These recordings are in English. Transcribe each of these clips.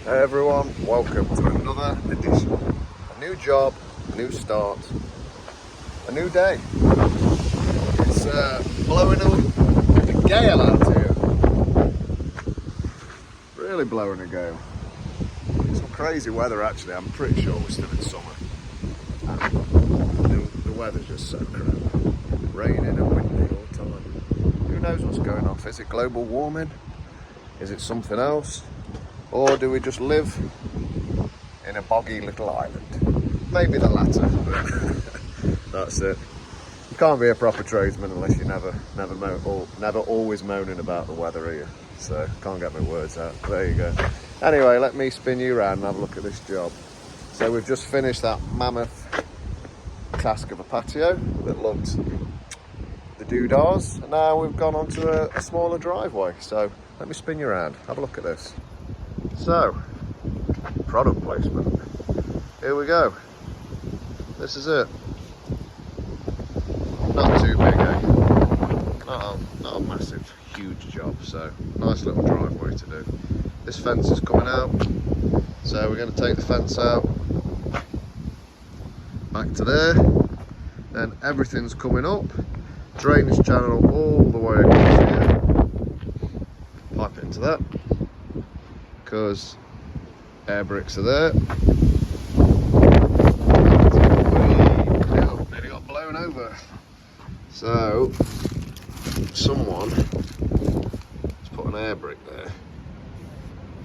Hey everyone, welcome to another edition. A new job, a new start, a new day. It's blowing a gale out here. Really blowing a gale. Some crazy weather actually. I'm pretty sure we're still in summer. The weather's just so crap. Raining and windy all the time. Who knows what's going on? Is it global warming? Is it something else? Or do we just live in a boggy little island? Maybe the latter, but that's it. You can't be a proper tradesman unless you never always moaning about the weather, are you? So can't get my words out. There you go. Anyway, let me spin you around and have a look at this job. So we've just finished that mammoth task of a patio that looked the doodahs, and now we've gone onto a smaller driveway. So let me spin you around. Have a look at this. So, product placement. Here we go. This is it. Not too big, eh? Not a massive, huge job. So, nice little driveway to do. This fence is coming out. So we're going to take the fence out. Back to there. Then everything's coming up. Drainage channel all the way across here. Pipe it into that. Because air bricks are there. Nearly got blown over. So someone has put an air brick there,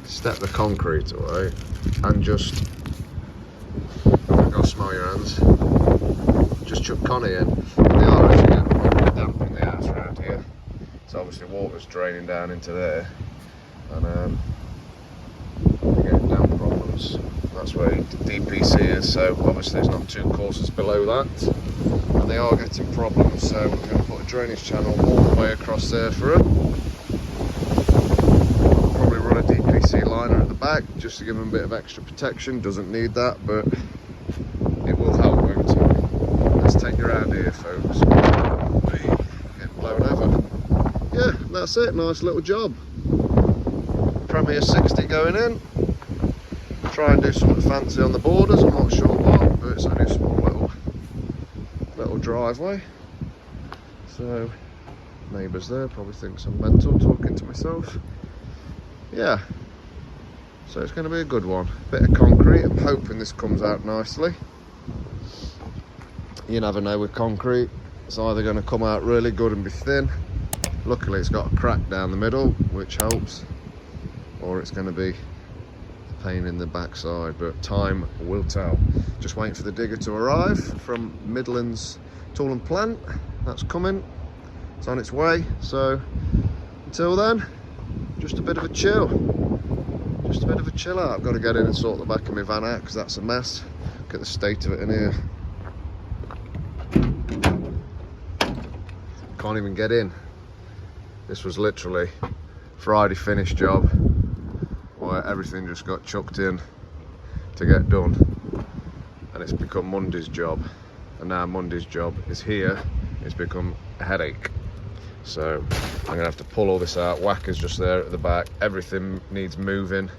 step the concrete away, and just go smell your hands. Just chuck Connie in. And they are actually getting really damp in the house around here. So obviously water's draining down into there, and getting down problems. That's where DPC is, so obviously there's not 2 courses below that, and they are getting problems. So we're going to put a drainage channel all the way across there for it. Probably run a DPC liner at the back just to give them a bit of extra protection. Doesn't need that, but it will help, won't it? Let's take you around here, folks. Getting blown over. Yeah, that's it. Nice little job. Premier 60 going in. Try and do something fancy on the borders. I'm not sure what, but it's only a small little driveway. So neighbours there probably thinks I'm mental talking to myself. Yeah. So it's going to be a good one. Bit of concrete. I'm hoping this comes out nicely. You never know with concrete. It's either going to come out really good and be thin. Luckily it's got a crack down the middle, which helps. Or it's going to be a pain in the backside, but time will tell. Just waiting for the digger to arrive from Midlands Tool and Plant. That's coming. It's on its way. So until then, just a bit of a chill. Just a bit of a chill out. I've got to get in and sort the back of my van out because that's a mess. Look at the state of it in here. Can't even get in. This was literally Friday finish job, where everything just got chucked in to get done, and it's become Monday's job, and now Monday's job is here. It's become a headache, so I'm gonna have to pull all this out. Whacker's just there at the back. Everything needs moving.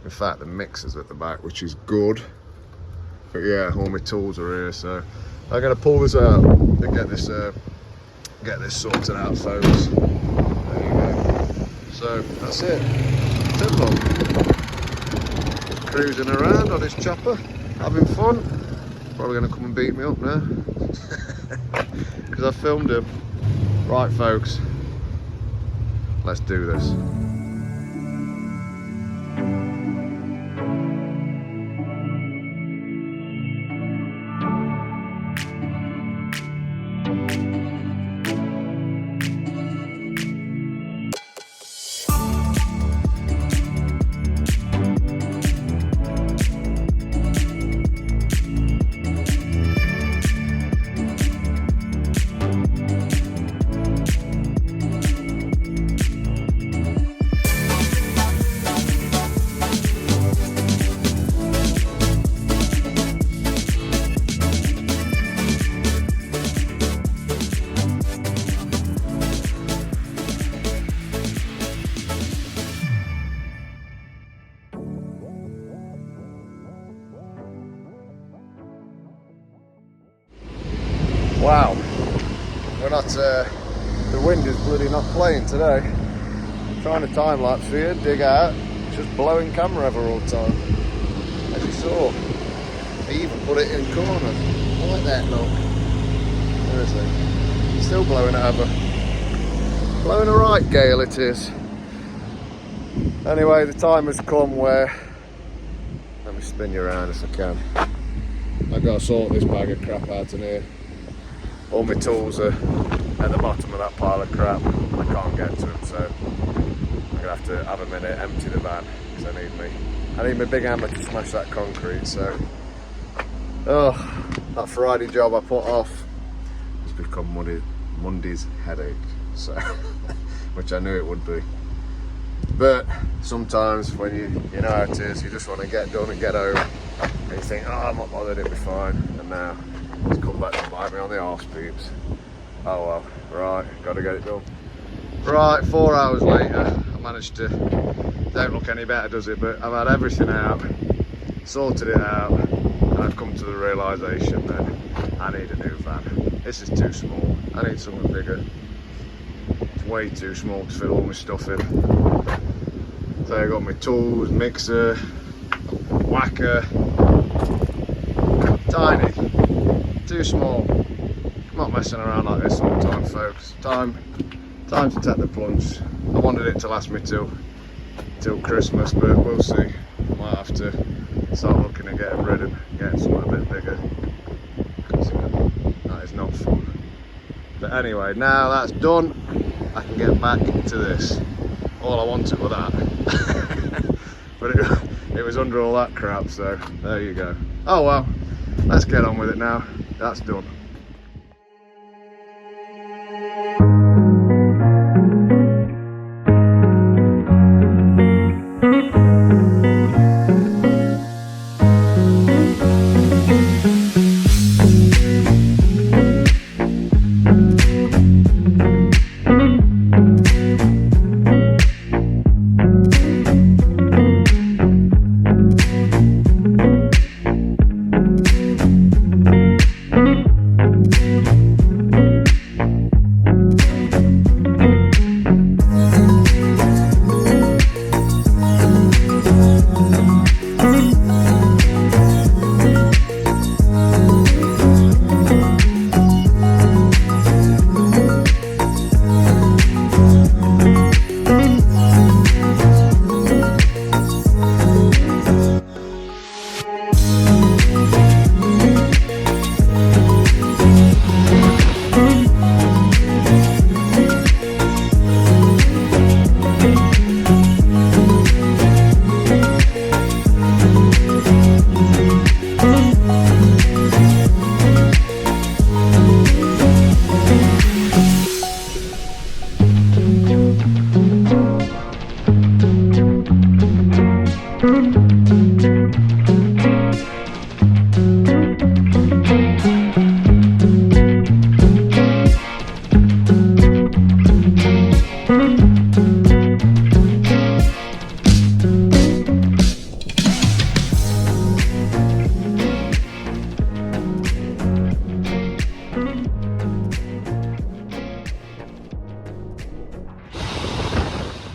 In fact, the mixer's at the back, which is good, but yeah, all my tools are here, so I'm gonna pull this out and get this sorted out, folks. There you go. So that's it. Simple. Cruising around on his chopper, having fun. Probably going to come and beat me up now because I filmed him. Right, folks, let's do this. Wow, we're not, the wind is bloody not playing today. I'm trying to time lapse for you, dig out, just blowing camera over all the time. As you saw, I even put it in corner, like that, look. Where is it? Still blowing it over. Blowing a right gale it is. Anyway, the time has come where, let me spin you around if I can. I've got to sort this bag of crap out in here. All my tools are at the bottom of that pile of crap. I can't get to them, so I'm gonna have to have a minute, empty the van, because I need my big hammer to smash that concrete. So, oh, that Friday job I put off has become Monday's headache. So, which I knew it would be. But sometimes when you know how it is, you just want to get done and get home, and you think, oh, I'm not bothered, it'll be fine. And now it's come back to bite me on the arse, peeps. Oh well, right, gotta get it done. Right, 4 hours later, I managed to, don't look any better does it, but I've had everything out, sorted it out, and I've come to the realisation that I need a new van. This is too small, I need something bigger. It's way too small to fit all my stuff in. So I got my tools, mixer, whacker, tiny, too small. I'm not messing around like this all the time, folks. Time to take the plunge. I wanted it to last me till Christmas, but we'll see. Might have to start looking at getting rid and getting something a bit bigger, because that is not fun. But anyway, now that's done, I can get back to this. All I wanted was that. But it was under all that crap, so there you go. Oh well, let's get on with it now. That's done.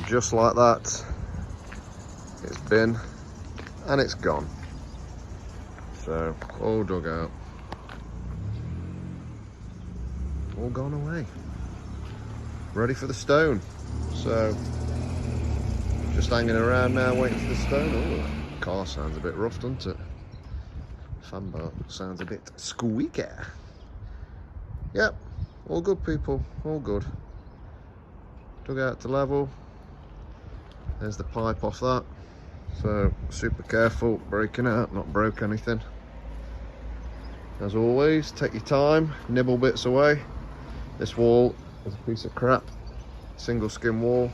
Just like that, it's been and it's gone. So all dug out, all gone away, ready for the stone. So just hanging around now waiting for the stone. Oh, car sounds a bit rough, doesn't it? Fan bar sounds a bit squeaky. Yep, all good people, all good. Dug out to level. There's the pipe off that, so super careful breaking out, not broke anything. As always, take your time, nibble bits away. This wall is a piece of crap, single skin wall,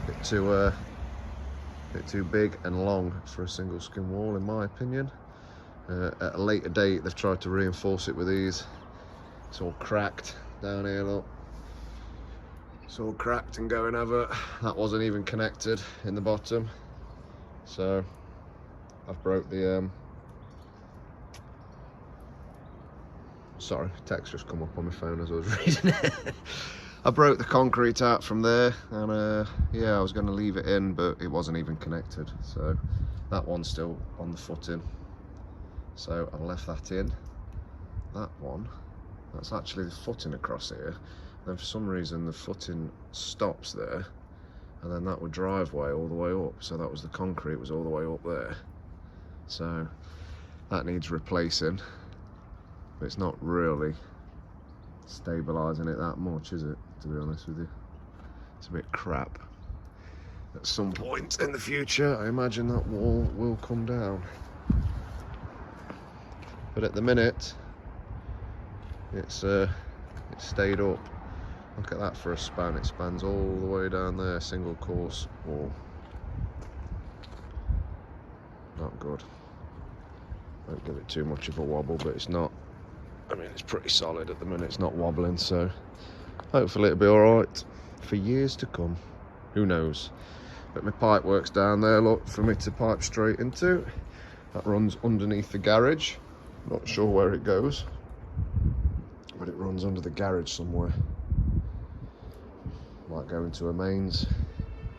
bit too big and long for a single skin wall in my opinion. At a later date they've tried to reinforce it with these. It's all cracked down here, look. It's all cracked and going over. That wasn't even connected in the bottom. So I've broke the Sorry, text just come up on my phone as I was reading it. I broke the concrete out from there, and yeah, I was going to leave it in, but it wasn't even connected. So that one's still on the footing. So I've left that in. That one, that's actually the footing across here. Then for some reason the footing stops there, and then that would driveway all the way up. So that was the concrete was all the way up there. So that needs replacing. But it's not really stabilising it that much, is it, to be honest with you? It's a bit crap. At some point in the future, I imagine that wall will come down. But at the minute, it's stayed up. Look at that for a span. It spans all the way down there, single course wall. Not good. Don't give it too much of a wobble, but it's not. I mean, it's pretty solid at the minute. It's not wobbling, so hopefully it'll be all right for years to come. Who knows? But my pipe works down there, look, for me to pipe straight into. That runs underneath the garage. Not sure where it goes, but it runs under the garage somewhere. Might go into a mains,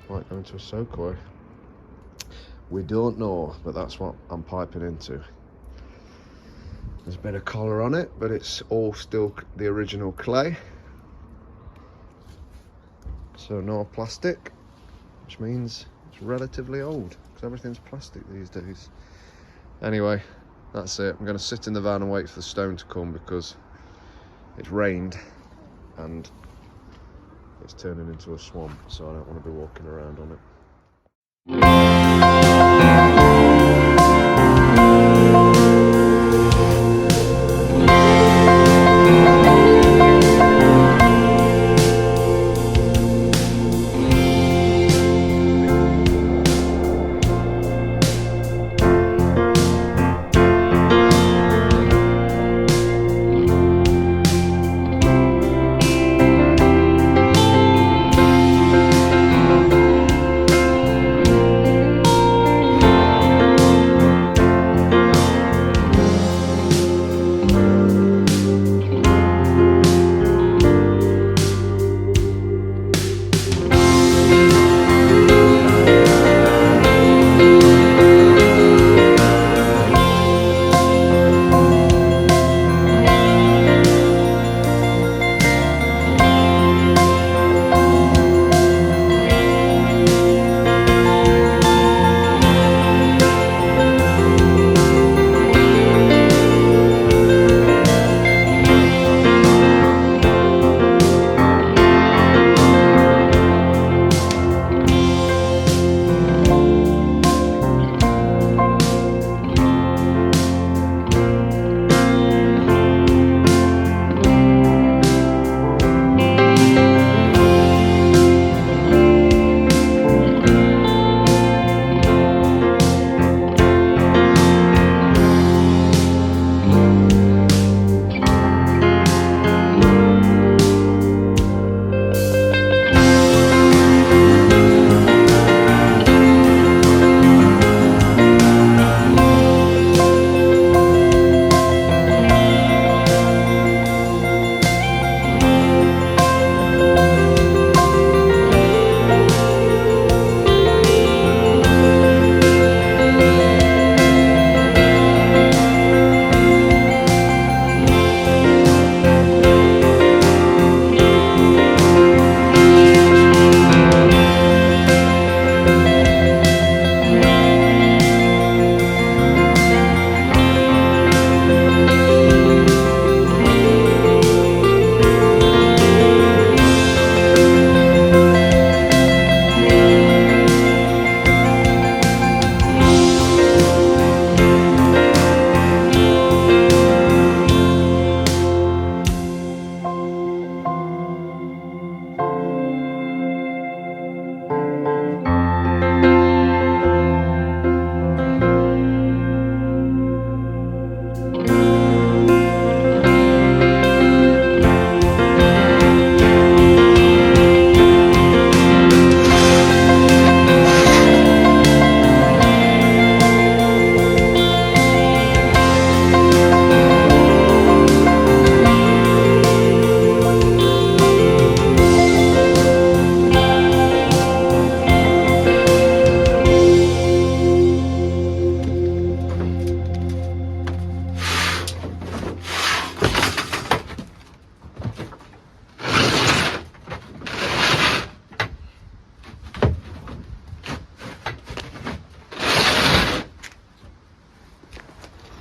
might go into a soakaway. We don't know, but that's what I'm piping into. There's a bit of collar on it, but it's all still the original clay. So no plastic, which means it's relatively old, because everything's plastic these days. Anyway, that's it. I'm going to sit in the van and wait for the stone to come, because it's rained and it's turning into a swamp, so I don't want to be walking around on it.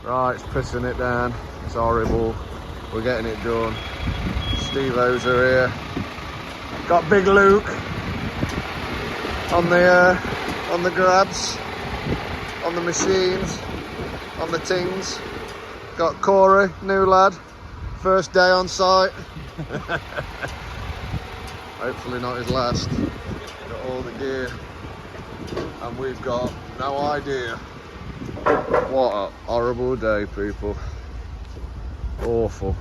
Right, it's pissing it down. It's horrible. We're getting it done. Steve-O's are here. Got Big Luke on the grabs, on the machines, on the tings. Got Corey, new lad, first day on site. Hopefully not his last. Got all the gear, and we've got no idea. What a horrible day, people. Awful.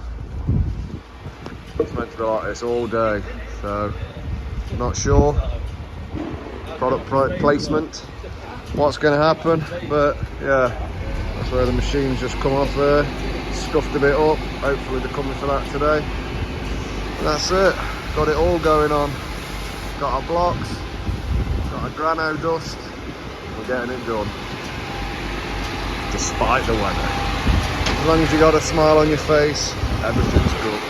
It's meant to be like this all day, so not sure. Product placement, what's going to happen, but yeah, that's where the machines just come off there. Scuffed a bit up. Hopefully they're coming for that today. And that's it. Got it all going on. Got our blocks, got our grano dust. We're getting it done. Despite the weather. As long as you got a smile on your face, everything's good.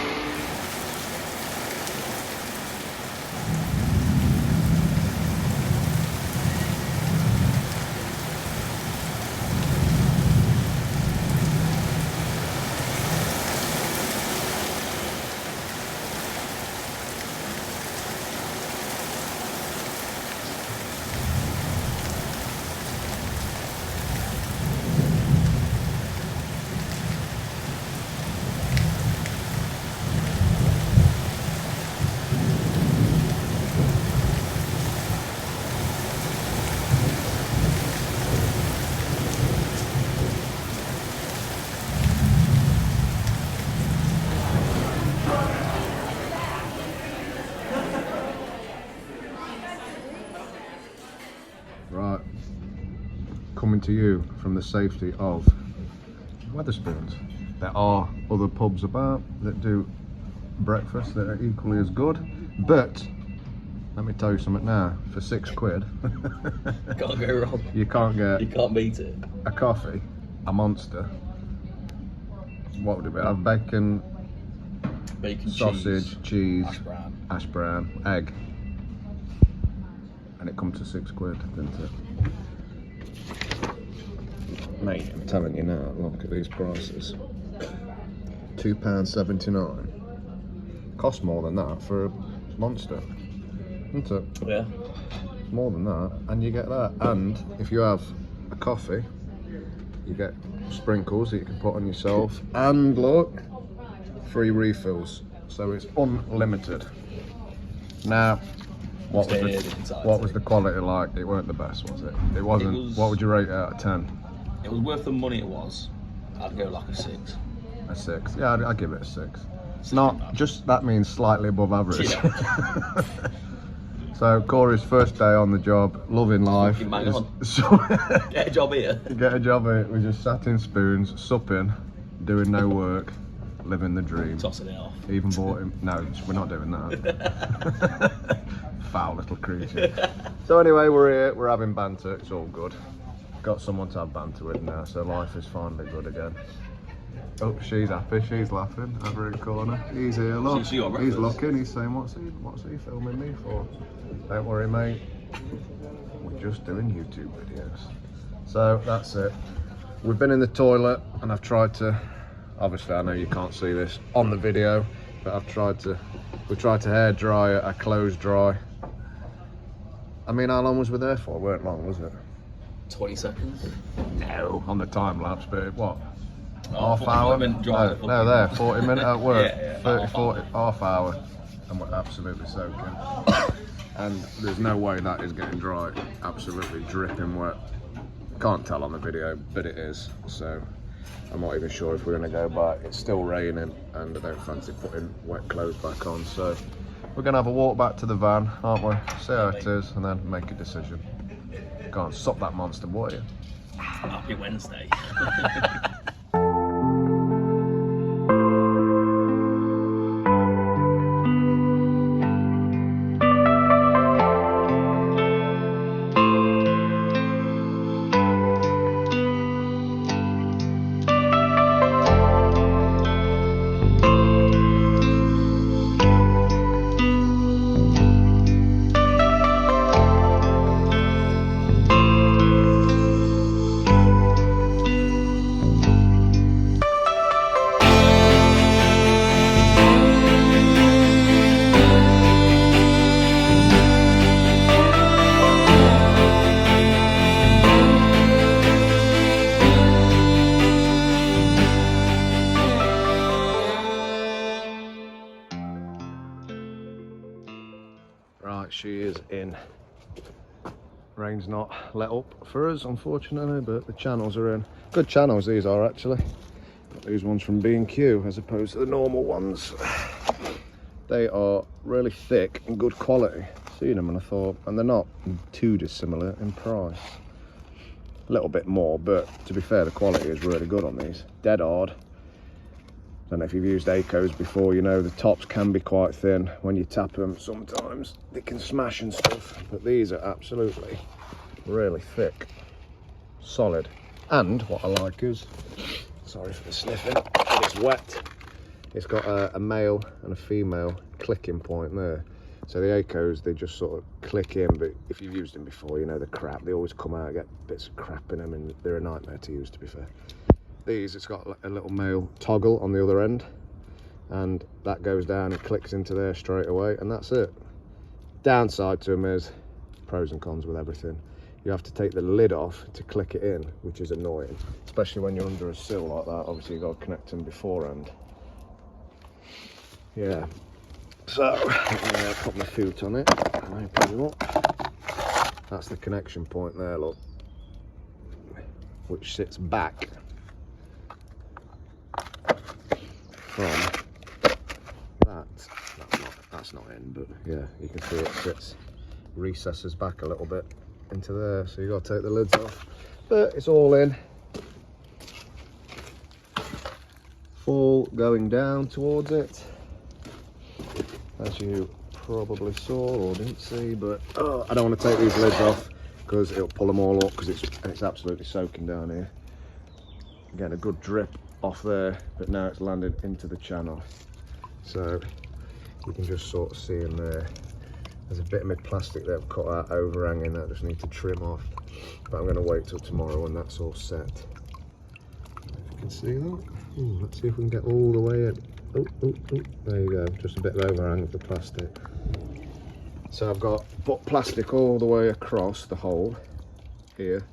Right, coming to you from the safety of Wetherspoons. There are other pubs about that do breakfast that are equally as good, but let me tell you something now, for £6, Can't go wrong. you can't beat it. a coffee, a Monster. What would it be? Have bacon, sausage, cheese, hash brown, egg. And it comes to £6, didn't it? Mate, I'm telling you now, look at these prices. £2.79. Costs more than that for a Monster, isn't it? Yeah. More than that, and you get that. And if you have a coffee, you get sprinkles that you can put on yourself. And look, free refills. So it's unlimited. Now, what was the quality like? It weren't the best, was it? It wasn't. What would you rate it out of 10? It was worth the money it was. I'd go like a 6. A 6. Yeah, I'd give it a 6. It's not just, that means slightly above average. Yeah. So Corey's first day on the job, loving life. Get a job here. Get a job here. We just sat in Spoons, supping, doing no work, living the dream. Tossing it off. Even bought him. No, we're not doing that. Foul little creature. So anyway, we're here. We're having banter. It's all good. Got someone to have banter with now, so life is finally good again. Oh, she's happy. She's laughing over in the corner. He's here. Look, She got he's breakfast. looking. He's saying, "What's he filming me for?" Don't worry, mate. We're just doing YouTube videos. So that's it. We've been in the toilet, and I've tried to. Obviously, I know you can't see this on the video, but we tried to hair dry a clothes dry. I mean, how long was we there for? It weren't long, was it? 20 seconds. No. On the time lapse, but what? Oh, Half hour? No, there, 40 minutes at work. Yeah, 30, 40, half hour. And we're absolutely soaking. And there's no way that is getting dry. Absolutely dripping wet. Can't tell on the video, but it is. So I'm not even sure if we're going to go back. It's still raining, and I don't fancy putting wet clothes back on. So we're going to have a walk back to the van, aren't we? See how it is, and then make a decision. Can't stop that monster, what are you? Happy Wednesday. in. Rain's not let up for us, unfortunately, but the channels are in. Good channels these are, actually. Got these ones from B&Q as opposed to the normal ones. They are really thick and good quality. Seen them and I thought, and they're not too dissimilar in price. A little bit more, but to be fair, the quality is really good on these. Dead hard. Don't know if you've used Akos before, you know the tops can be quite thin. When you tap them, sometimes they can smash and stuff, but these are absolutely really thick, solid. And what I like is, sorry for the sniffing, but it's wet. It's got a male and a female clicking point there. So the Akos, they just sort of click in, but if you've used them before, you know the crap. They always come out, get bits of crap in them, and they're a nightmare to use, to be fair. These, it's got a little male toggle on the other end, and that goes down and clicks into there straight away, and that's it. Downside to them is pros and cons with everything. You have to take the lid off to click it in, which is annoying, especially when you're under a sill like that. Obviously you've got to connect them beforehand. Yeah, so I'm going to put my foot on it and open them up. That's the connection point there, look, which sits back from that. That's not in, but yeah, you can see it sits, recesses back a little bit into there, so you got to take the lids off, but it's all in, all going down towards it, as you probably saw or didn't see. But I don't want to take these lids off because it'll pull them all up, because it's absolutely soaking down here. Again, a good drip off there, but now it's landed into the channel, so you can just sort of see in there there's a bit of mid plastic that I've cut out overhanging that I just need to trim off, but I'm going to wait till tomorrow when that's all set. If you can see that. Let's see if we can get all the way in. There you go, just a bit of overhang of the plastic. So I've got put plastic all the way across the hole here,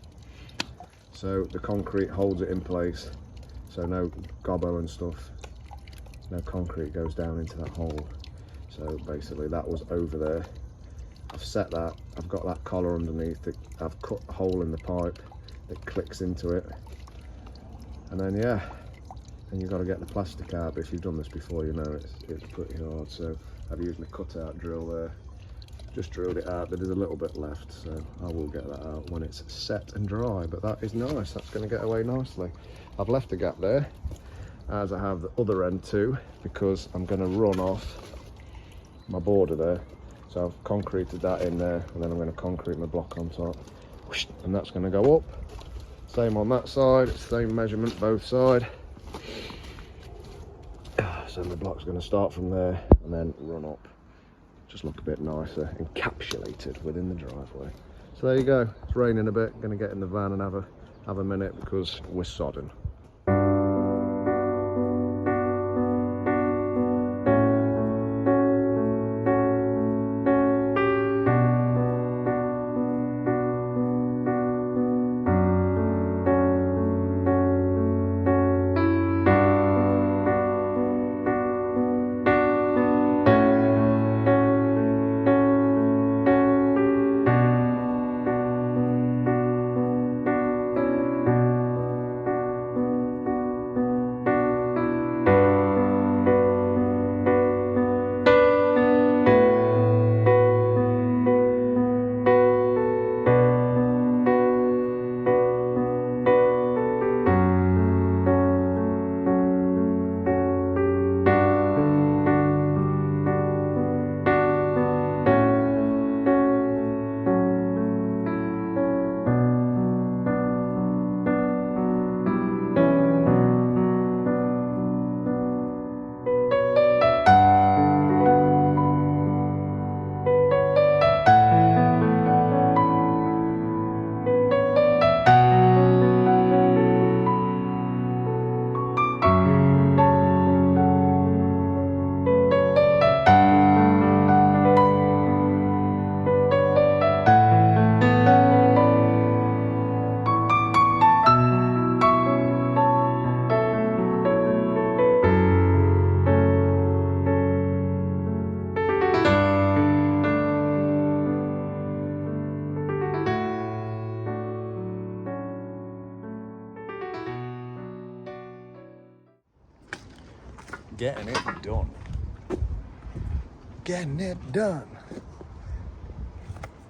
so the concrete holds it in place, so no gobbo and stuff, no concrete goes down into that hole. So basically that was over there. I've set that, I've got that collar underneath it, I've cut a hole in the pipe that clicks into it, and then yeah, and you've got to get the plastic out. But if you've done this before, you know it's pretty hard. So I've used my cutout drill there, just drilled it out. There is a little bit left, so I will get that out when it's set and dry. But that is nice, that's going to get away nicely. I've left a gap there, as I have the other end too, because I'm going to run off my border there. So I've concreted that in there, and then I'm going to concrete my block on top, and that's going to go up. Same on that side, same measurement both sides. So the block's going to start from there and then run up, just look a bit nicer, encapsulated within the driveway. So there you go, it's raining a bit, going to get in the van and have a minute because we're sodden. Getting it done. Getting it done.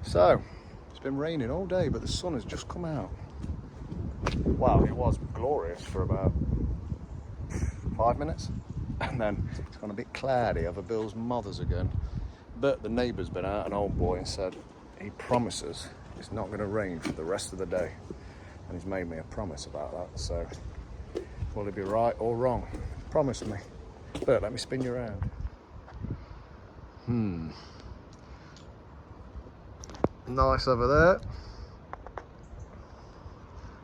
So, it's been raining all day, but the sun has just come out. Wow, it was glorious for about 5 minutes, and then it's gone a bit cloudy over Bill's mothers again. But the neighbour's been out, an old boy, and said he promises it's not going to rain for the rest of the day, and he's made me a promise about that. So, will he be right or wrong? Promise me. But let me spin you around. Nice over there.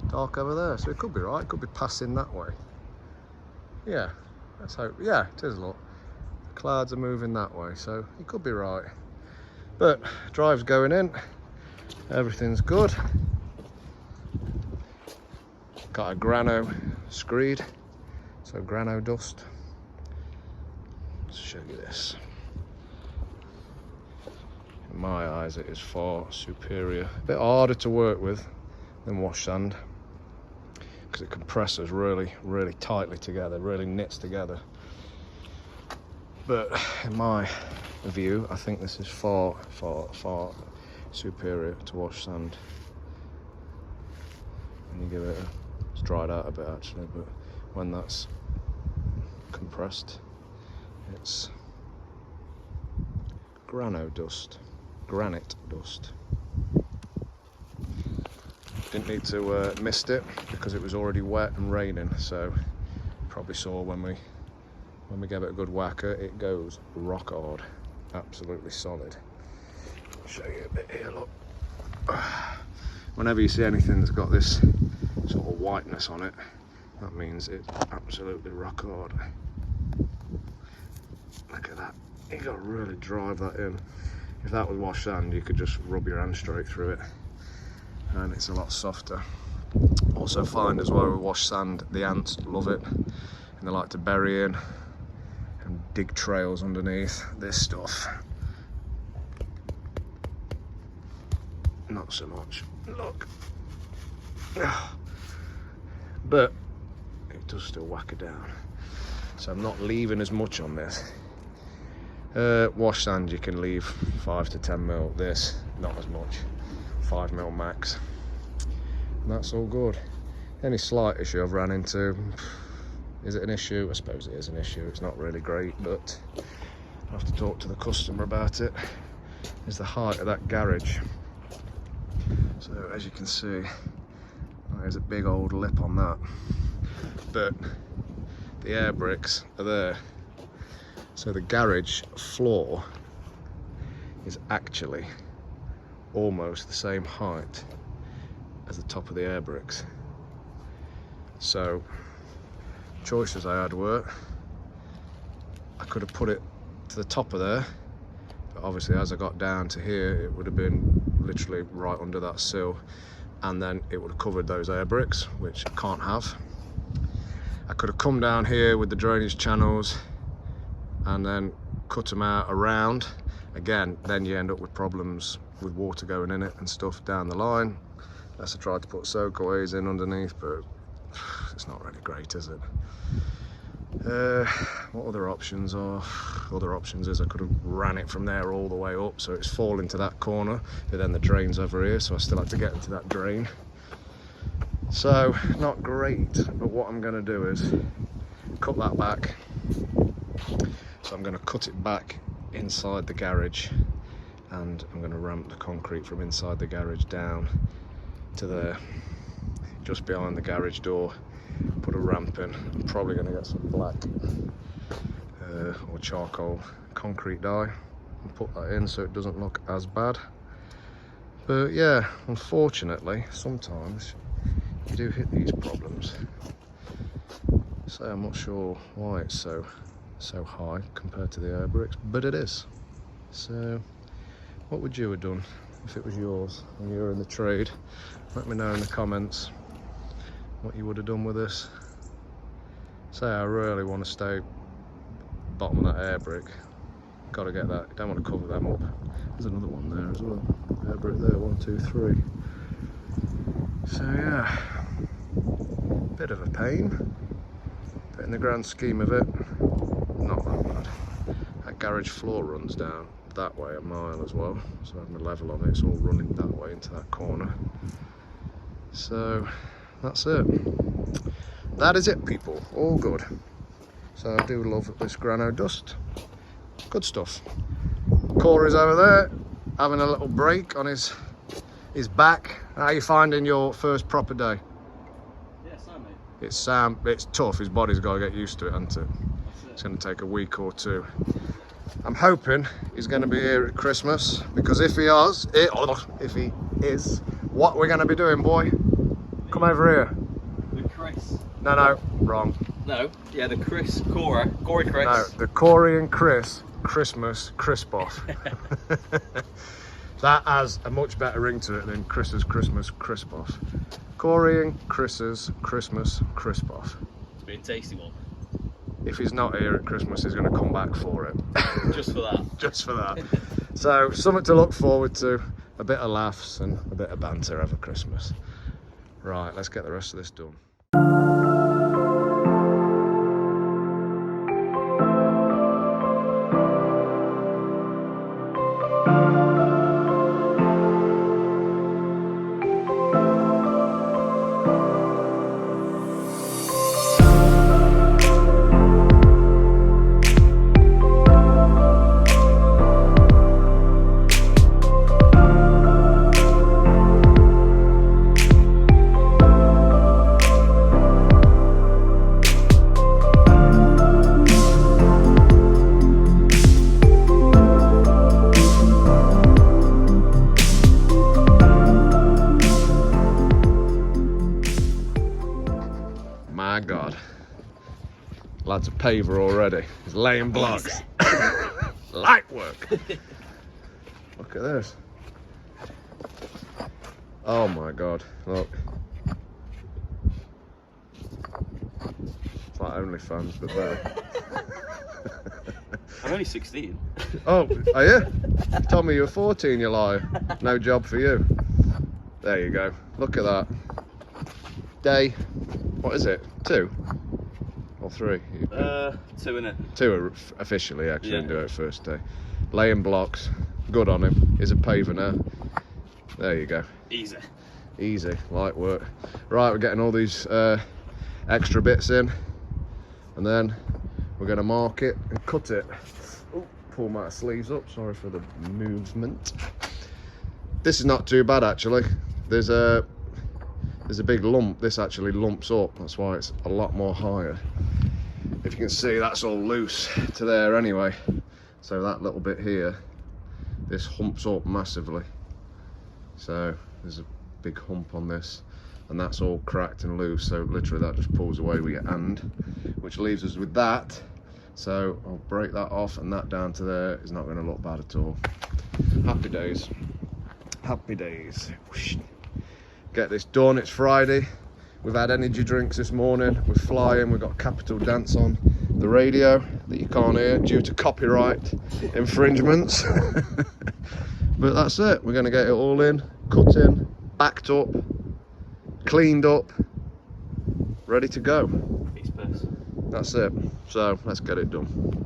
Dark over there, so it could be right. It could be passing that way. Yeah, let's hope. Yeah, it is. Look, the clouds are moving that way, so it could be right. But drive's going in. Everything's good. Got a Grano screed, so Grano dust. Let's show you this. In my eyes, it is far superior. A bit harder to work with than wash sand, because it compresses really, really tightly together, really knits together. But in my view, I think this is far, far, far superior to wash sand. And you give it it's dried out a bit actually, but when that's compressed, it's Grano dust, granite dust. Didn't need to mist it because it was already wet and raining, so probably saw when we gave it a good whacker, it goes rock hard, absolutely solid. I'll show you a bit here, look. Whenever you see anything that's got this sort of whiteness on it, that means it's absolutely rock hard. Look at that, you got to really drive that in. If that was wash sand, you could just rub your hand straight through it, and it's a lot softer. Also find as well with wash sand, the ants love it, and they like to bury in and dig trails underneath this stuff. Not so much, look. But it does still whack it down, so I'm not leaving as much on this. Wash sand you can leave 5 to 10 mil, this not as much, 5 mil max, and that's all good. Any slight issue I've ran into, is it an issue? I suppose it is an issue, it's not really great, but I have to talk to the customer about it, is the height of that garage. So as you can see, there's a big old lip on that, but the air bricks are there. So the garage floor is actually almost the same height as the top of the air bricks. So choices I had were, I could have put it to the top of there, but obviously as I got down to here, it would have been literally right under that sill, and then it would have covered those air bricks, which I can't have. I could have come down here with the drainage channels and then cut them out around. Again, then you end up with problems with water going in it and stuff down the line. Unless I tried to put soakaways in underneath, but it's not really great, is it? What other options are? Other options is I could have ran it from there all the way up, so it's falling to that corner, but then the drain's over here, so I still have to get into that drain. So, not great, but what I'm going to do is cut that back. So I'm going to cut it back inside the garage, and I'm going to ramp the concrete from inside the garage down to there, just behind the garage door, put a ramp in. I'm probably going to get some black or charcoal concrete dye and put that in so it doesn't look as bad. But yeah, unfortunately, sometimes you do hit these problems. So I'm not sure why it's so high compared to the air bricks, but it is. So what would you have done if it was yours and you were in the trade? Let me know in the comments what you would have done with this. Say I really want to stay bottom of that air brick, got to get that, you don't want to cover them up. There's another one there as well, air brick there, 1, 2, 3. So yeah, bit of a pain, but in the grand scheme of it, not that bad. That garage floor runs down that way a mile as well, so having a level on it, it's all running that way into that corner. So that's it. That is it, people. All good. So I do love this Grano dust. Good stuff. Corey's over there having a little break on his back. How are you finding your first proper day? Yeah, Sam, mate. It's tough. His body's got to get used to it, hasn't it? It's going to take a week or two. I'm hoping he's going to be here at Christmas, because if he is, what we're going to be doing, boy? Come over here. The Chris. No, wrong. No, yeah, the Corey Chris. No, the Corey and Chris Christmas crisp off. That has a much better ring to it than Chris's Christmas crisp off. Corey and Chris's Christmas crisp off. It's been a tasty one. If he's not here at Christmas, he's going to come back for it. Just for that. Just for that. So, something to look forward to. A bit of laughs and a bit of banter over Christmas. Right, let's get the rest of this done. My God, lad's a paver already. He's laying blocks. Light work. Look at this. Oh my God, look. It's like OnlyFans, but better. I'm only 16. Oh, are you? You told me you were 14, you liar. No job for you. There you go. Look at that. Day, what is it? 2 or 3? 2 innit? 2 officially, actually, Yeah. didn't do it first day. Laying blocks, good on him. He's a paver now. There you go. Easy. Easy, light work. Right, we're getting all these extra bits in, and then we're going to mark it and cut it. Ooh, pull my sleeves up, sorry for the movement. This is not too bad, actually. There's a big lump. This actually lumps up, that's why it's a lot more higher. If you can see, that's all loose to there anyway, so that little bit here, this humps up massively, so there's a big hump on this, and that's all cracked and loose, so literally that just pulls away with your hand, which leaves us with that. So I'll break that off, and that down to there is not going to look bad at all. Happy days. Happy days. Whoosh. Get this done. It's Friday. We've had energy drinks this morning. We're flying. We've got Capital Dance on the radio that you can't hear due to copyright infringements. But that's it. We're going to get it all in, cut in, backed up, cleaned up, ready to go. Peace, piss. That's it. So let's get it done.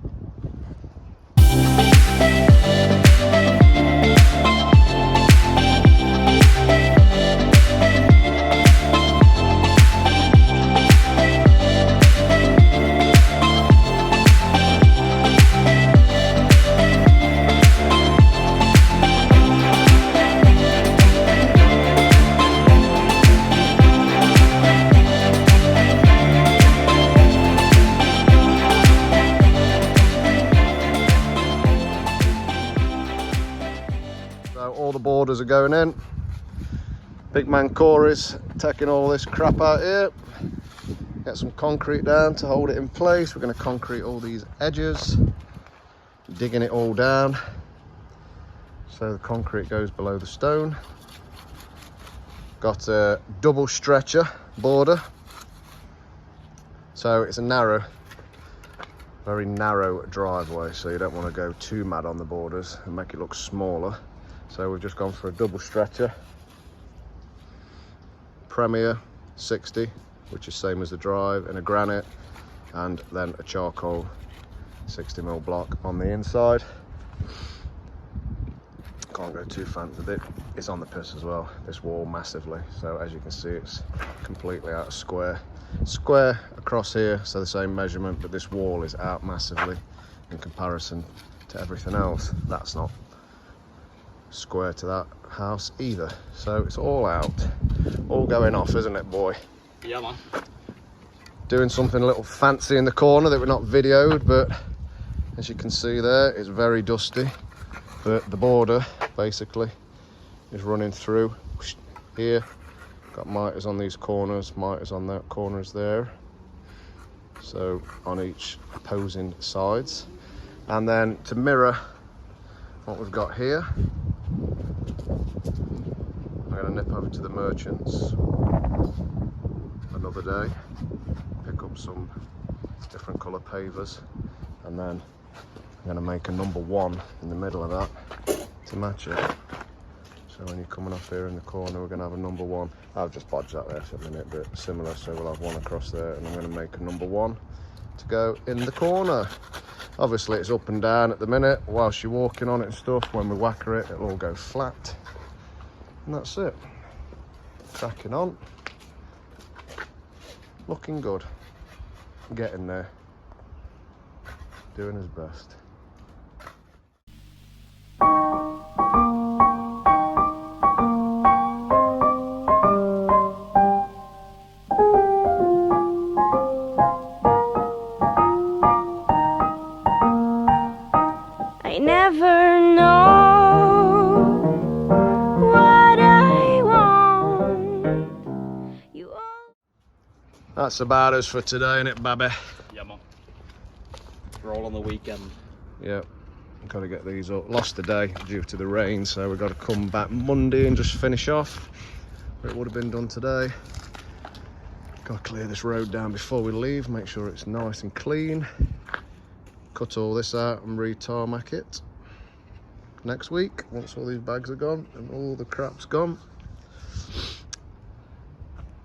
All the borders are going in. Big man Corey's taking all this crap out here. Get some concrete down to hold it in place. We're going to concrete all these edges, digging it all down so the concrete goes below the stone. Got a double stretcher border, so it's a narrow, very narrow driveway, so you don't want to go too mad on the borders and make it look smaller. So we've just gone for a double stretcher, Premier 60, which is same as the drive, and a granite, and then a charcoal 60mm block on the inside. Can't go too fancy with it. It's on the piss as well, this wall massively. So as you can see, it's completely out of square. Square across here, so the same measurement, but this wall is out massively in comparison to everything else. That's not square to that house either. So it's all out, all going off, isn't it, boy? Yeah, man. Doing something a little fancy in the corner that we're not videoed, but as you can see there, it's very dusty. But the border basically is running through here. Got mitres on these corners, mitres on that corners there. So on each opposing sides. And then to mirror what we've got here, I'm going to nip over to the Merchants another day, pick up some different colour pavers, and then I'm going to make a number 1 in the middle of that to match it. So when you're coming off here in the corner, we're going to have a number 1. I've just bodged that there for a minute, but similar, so we'll have one across there, and I'm going to make a number 1 to go in the corner. Obviously it's up and down at the minute whilst you're walking on it and stuff. When we whacker it, it'll all go flat, and that's it. Cracking on, looking good, getting there, doing his best. I never know what I want. You all... That's about us for today, innit, baby? Yeah, man. We're all on the weekend. Yep, got to get these up. Lost the day due to the rain, so we've got to come back Monday and just finish off. But it would have been done today. Got to clear this road down before we leave, make sure it's nice and clean. Cut all this out and re-tarmac it next week, once all these bags are gone and all the crap's gone.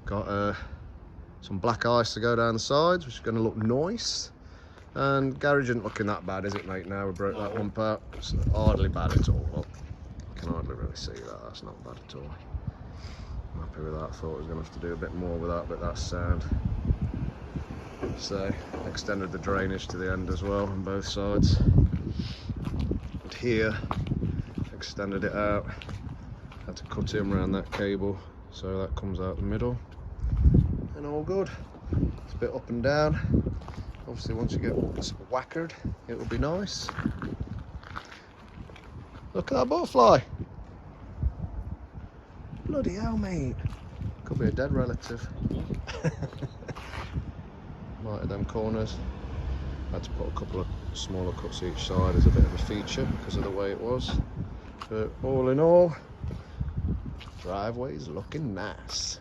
Got some black ice to go down the sides, which is going to look nice. And garage isn't looking that bad, is it, mate? Now we broke that one part. It's hardly bad at all. Look, you can hardly really see that. That's not bad at all. I'm happy with that. I thought I was going to have to do a bit more with that, but that's sound. So extended the drainage to the end as well on both sides. And here, extended it out. Had to cut in around that cable, so that comes out the middle. And all good. It's a bit up and down. Obviously once you get whackered, it will be nice. Look at that butterfly. Bloody hell, mate. Could be a dead relative. Right at them corners. Had to put a couple of smaller cuts each side as a bit of a feature because of the way it was. But all in all, driveway's looking nice.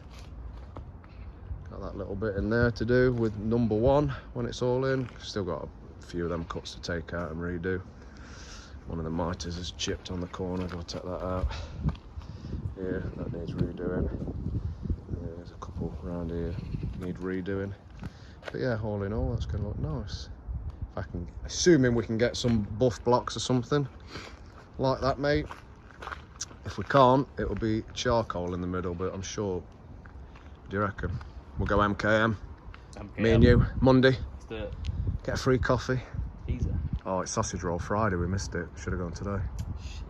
Got that little bit in there to do with number 1 when it's all in. Still got a few of them cuts to take out and redo. One of the mitres is chipped on the corner, gotta take that out. Here, that needs redoing. There's a couple around here need redoing. But yeah, all in all, that's gonna look nice. If I can, assuming we can get some buff blocks or something like that, mate. If we can't, it'll be charcoal in the middle, but I'm sure. Do you reckon? We'll go MKM. Me and you, Monday. Let's do it. Get a free coffee. Easy. Oh, it's sausage roll Friday, we missed it. Should have gone today. Shit.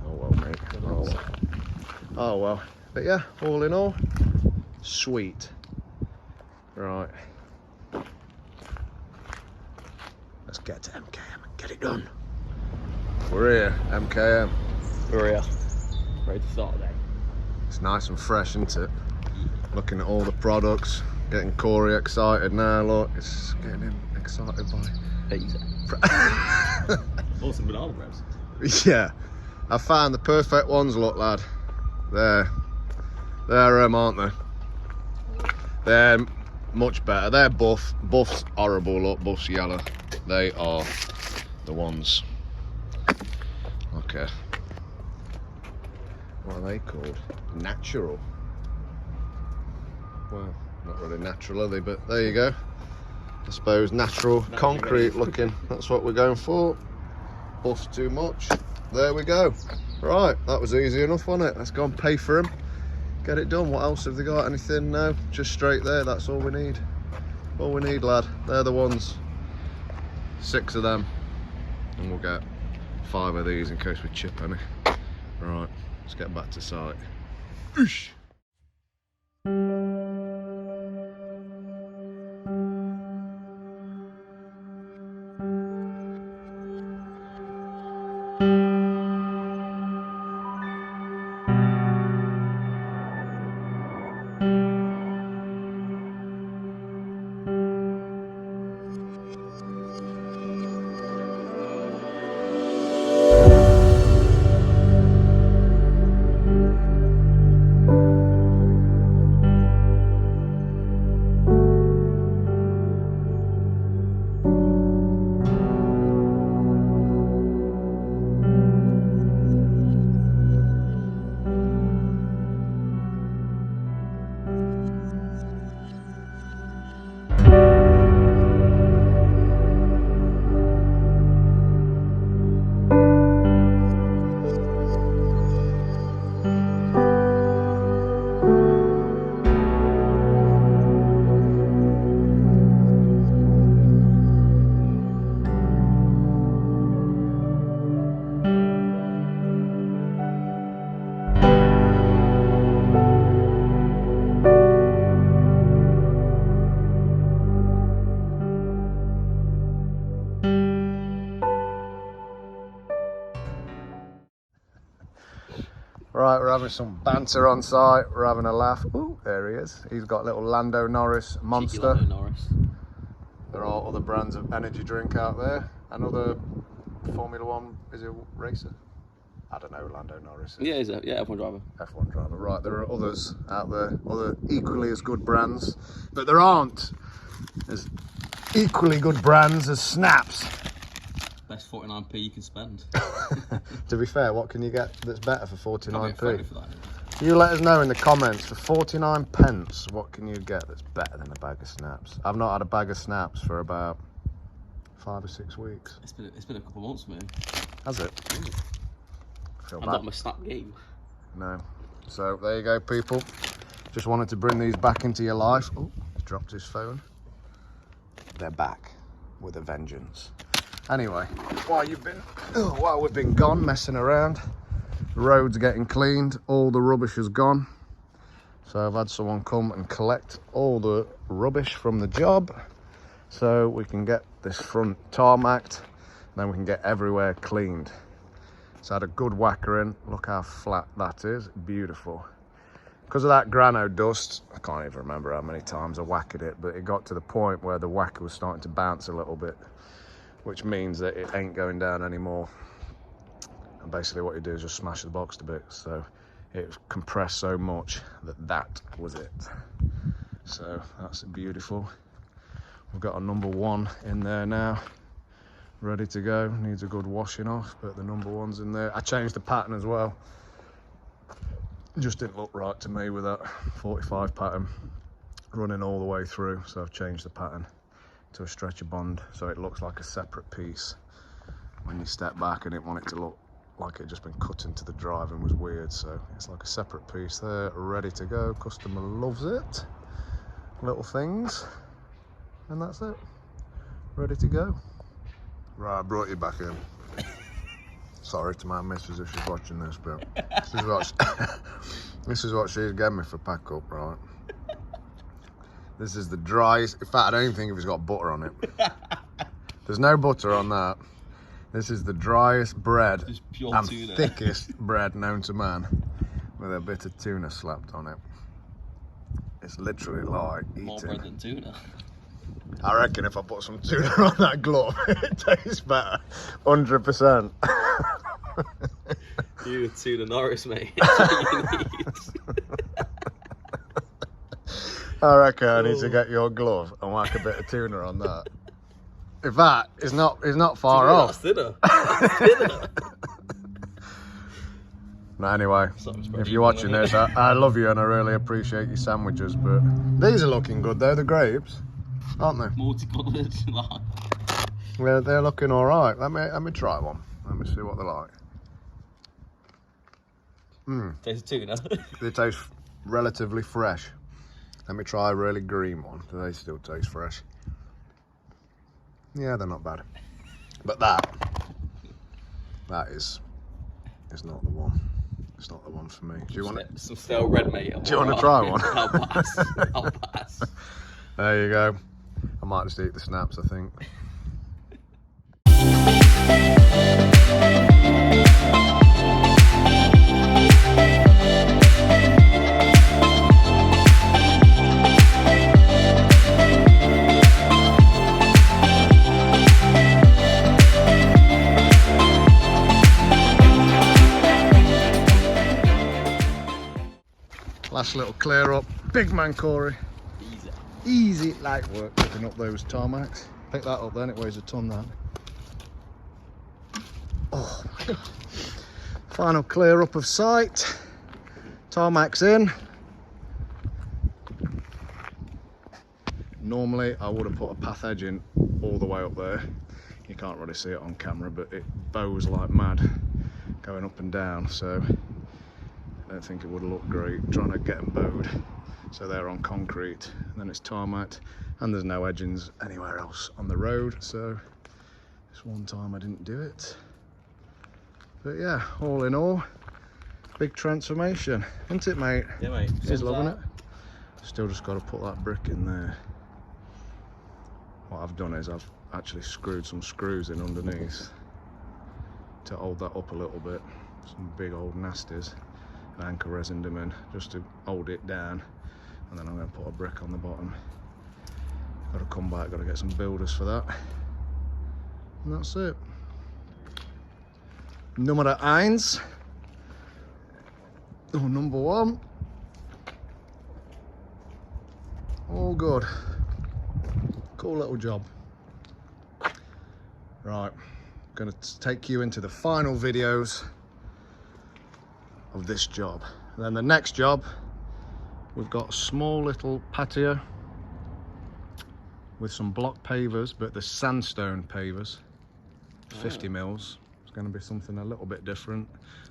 Oh well, mate. Oh well. Oh well. But yeah, all in all, sweet. Right. Let's get to MKM and get it done. We're here, MKM. We're here. Ready to start today. It's nice and fresh, isn't it? Looking at all the products, getting Corey excited now. Look, it's getting him excited by. Easy. Awesome banana breads. Yeah, I found the perfect ones. Look, lad, they're aren't they? They're much better. They're buff. Buff's horrible. Look, buff's yellow. They are the ones. Okay. What are they called? Natural. Well, not really natural, are they? But there you go. I suppose, natural concrete looking. That's what we're going for. Buff too much. There we go. Right, that was easy enough, wasn't it? Let's go and pay for him. Get it done. What else have they got? Anything? No, just straight there. That's all we need. All we need, lad. They're the ones. 6 of them. And we'll get 5 of these in case we chip any. Right, let's get back to site. Oosh. Right, we're having some banter on site. We're having a laugh. Ooh, there he is. He's got little Lando Norris Monster. Lando Norris. There are other brands of energy drink out there. Another Formula One, is it racer? I don't know, Lando Norris. Yeah, he's a F1 driver. F1 driver. Right, there are others out there, other equally as good brands, but there aren't as equally good brands as Snaps. Best 49p you can spend. To be fair, what can you get that's better for 49p? For that. You let us know in the comments, for 49 pence, what can you get that's better than a bag of Snaps? I've not had a bag of Snaps for about 5 or 6 weeks. It's been a couple of months for me. Has it? I feel I'm bad. not my Snap game. No. So there you go, people. Just wanted to bring these back into your life. Oh, he's dropped his phone. They're back with a vengeance. Anyway, while we've been gone messing around, the road's getting cleaned, all the rubbish is gone. So I've had someone come and collect all the rubbish from the job so we can get this front tarmacked, and then we can get everywhere cleaned. So I had a good whacker in. Look how flat that is. Beautiful. Because of that grano dust, I can't even remember how many times I whacked it, but it got to the point where the whacker was starting to bounce a little bit, which means that it ain't going down anymore. And basically what you do is just smash the box to bits. So it compressed so much that that was it. So that's beautiful. We've got a number 1 in there now, ready to go. Needs a good washing off, but the number 1's in there. I changed the pattern as well. Just didn't look right to me with that 45 pattern running all the way through. So I've changed the pattern to a stretcher bond so it looks like a separate piece. When you step back, I didn't want it to look like it just been cut into the drive and was weird, so it's like a separate piece there, ready to go. Customer loves it. Little things, and that's it, ready to go. Right, I brought you back in. Sorry to my missus if she's watching this, but this is what she's getting me for pack up, right? This is the driest. In fact, I don't even think if it's got butter on it. There's no butter on that. This is the driest bread and tuna. Thickest bread known to man, with a bit of tuna slapped on it. It's literally like eating. More bread than tuna. I reckon if I put some tuna on that glove, it tastes better. 100%. You and tuna Norris, mate. That's what you need. I reckon I need to get your glove and whack a bit of tuna on that. In fact, it's not far off. That's thinner. That's thinner. No, anyway, if you're watching this, I love you and I really appreciate your sandwiches, but these are looking good though, the grapes. aren't they? Multicoloured. Like. They're looking all right. Let me try one. Let me see what they're like. Tastes of tuna. They taste relatively fresh. Let me try a really green one. Do they still taste fresh? Yeah, they're not bad. But that is not the one. It's not the one for me. Do you want it? Some stale red, mate. Do you want to try one? I'll pass. I'll pass. There you go. I might just eat the snaps, I think. Last little clear up. Big man Corey. Easy light work picking up those tarmacs. Pick that up then, it weighs a ton that. Oh my god. Final clear up of sight. Tarmac's in. Normally I would have put a path edge in all the way up there. You can't really see it on camera, but it bows like mad going up and down, so I don't think it would look great trying to get them bowed. So they're on concrete, and then it's tarmac, and there's no edgings anywhere else on the road, so this one time I didn't do it. But yeah, all in all, big transformation, isn't it, mate? Yeah, mate. He's loving it. Still just got to put that brick in there. What I've done is I've actually screwed some screws in underneath to hold that up a little bit. Some big old nasties. Anchor resined them in just to hold it down, and then I'm going to put a brick on the bottom. Got to come back, got to get some builders for that, and that's it. Number 1. Oh, number 1. All good. Cool little job. Right, going to take you into the final videos of this job. And then the next job, we've got a small little patio with some block pavers, but the sandstone pavers, 50 mils. It's going to be something a little bit different,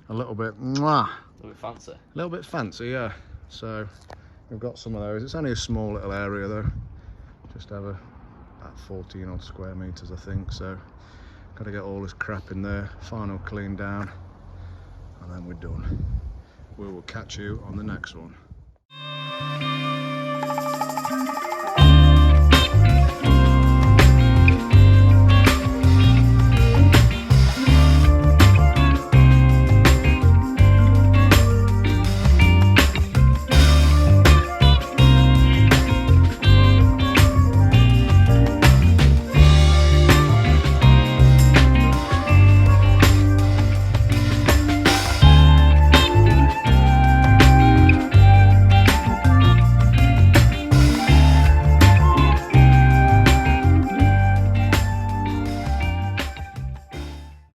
a little bit mwah, A little bit fancy. a little bit fancy, yeah. So we've got some of those. It's only a small little area though, just have about 14 odd square meters, I think. So got to get all this crap in there, final clean down, and then we're done. We will catch you on the next one.